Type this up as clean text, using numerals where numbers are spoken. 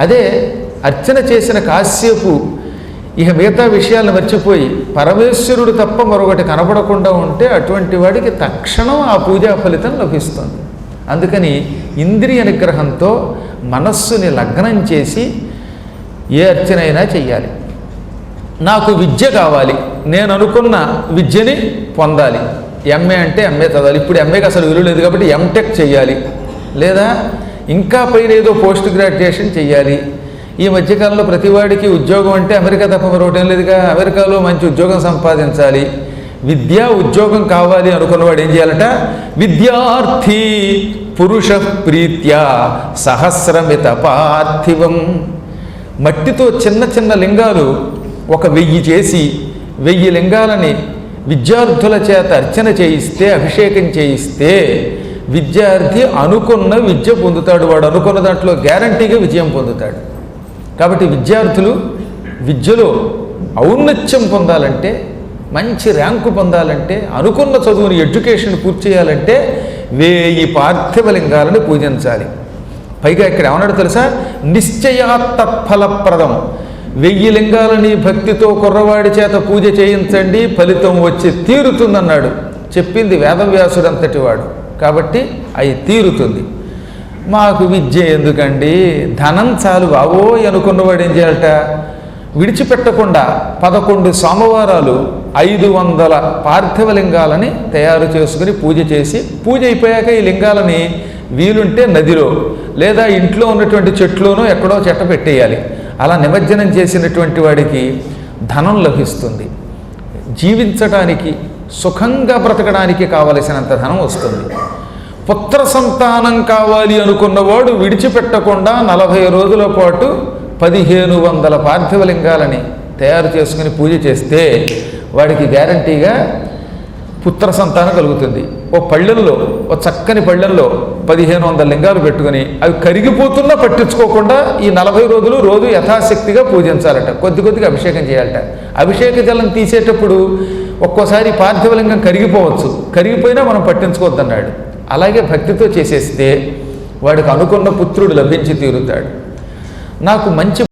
అదే అర్చన చేసిన కాసేపు ఇక మిగతా విషయాలను మర్చిపోయి పరమేశ్వరుడు తప్ప మరొకటి కనబడకుండా ఉంటే అటువంటి వాడికి తక్షణం ఆ పూజా ఫలితం లభిస్తుంది. అందుకని ఇంద్రియ నిగ్రహంతో మనస్సుని లగ్నం చేసి ఏ అర్చనైనా చెయ్యాలి. నాకు విద్య కావాలి, నేను అనుకున్న విద్యని పొందాలి. ఎంఏ అంటే ఎంఏ చదవాలి. ఇప్పుడు ఎంఏకి అసలు విలువ లేదు కాబట్టి ఎంటెక్ చెయ్యాలి, లేదా ఇంకా పైన ఏదో పోస్ట్ గ్రాడ్యుయేషన్ చెయ్యాలి. ఈ మధ్యకాలంలో ప్రతివాడికి ఉద్యోగం అంటే అమెరికా తప్ప మరొకటేం లేదుగా. అమెరికాలో మంచి ఉద్యోగం సంపాదించాలి, విద్యా ఉద్యోగం కావాలి అనుకున్నవాడు ఏం చేయాలట? విద్యార్థి పురుష ప్రీత్యా సహస్రమిత పార్థివం. మట్టితో చిన్న చిన్న లింగాలు 1000 చేసి 1000 లింగాలని విద్యార్థుల చేత అర్చన చేయిస్తే, అభిషేకం చేయిస్తే విద్యార్థి అనుకున్న విద్య పొందుతాడు. వాడు అనుకున్న దాంట్లో గ్యారంటీగా విజయం పొందుతాడు. కాబట్టి విద్యార్థులు విద్యలో ఔన్నత్యం పొందాలంటే, మంచి ర్యాంకు పొందాలంటే, అనుకున్న చదువుని ఎడ్యుకేషన్ పూర్తి చేయాలంటే 1000 పార్థివ లింగాలను పూజించాలి. పైగా ఇక్కడ ఏమన్నాడు తెలుసా? నిశ్చయాత్ తత్ఫలప్రదం. 1000 లింగాలని భక్తితో కుర్రవాడి చేత పూజ చేయించండి, ఫలితం వచ్చి తీరుతుందన్నాడు. చెప్పింది వేదవ్యాసుడు అంతటి వాడు కాబట్టి అవి తీరుతుంది. మాకు విద్య ఎందుకండి, ధనం చాలు బావోయ్ అనుకున్నవాడు ఏం చేయాలట? విడిచిపెట్టకుండా 11 సోమవారాలు 500 పార్థివ లింగాలని తయారు చేసుకుని పూజ చేసి, పూజ అయిపోయాక ఈ లింగాలని వీలుంటే నదిలో లేదా ఇంట్లో ఉన్నటువంటి చెట్లోనో ఎక్కడో చెట్ట పెట్టేయాలి. అలా నిమజ్జనం చేసినటువంటి వాడికి ధనం లభిస్తుంది. జీవించడానికి, సుఖంగా బ్రతకడానికి కావలసినంత ధనం వస్తుంది. పుత్ర సంతానం కావాలి అనుకున్నవాడు విడిచిపెట్టకుండా 40 రోజుల పాటు 1500 పార్థివ లింగాలని తయారు చేసుకుని పూజ చేస్తే వాడికి గ్యారంటీగా పుత్ర సంతానం కలుగుతుంది. ఓ పళ్ళెంలో, ఓ చక్కని పళ్ళెంలో 1500 లింగాలు పెట్టుకుని అవి కరిగిపోతున్నా పట్టించుకోకుండా ఈ 40 రోజులు రోజు యథాశక్తిగా పూజించాలట. కొద్ది కొద్దిగా అభిషేకం చేయాలట. అభిషేక జలం తీసేటప్పుడు ఒక్కోసారి పార్థివలింగం కరిగిపోవచ్చు, కరిగిపోయినా మనం పట్టించుకోవద్దన్నాడు. అలాగే భక్తితో చేసేస్తే వాడికి అనుకున్న పుత్రుడు లభించి తీరుతాడు. నాకు మంచి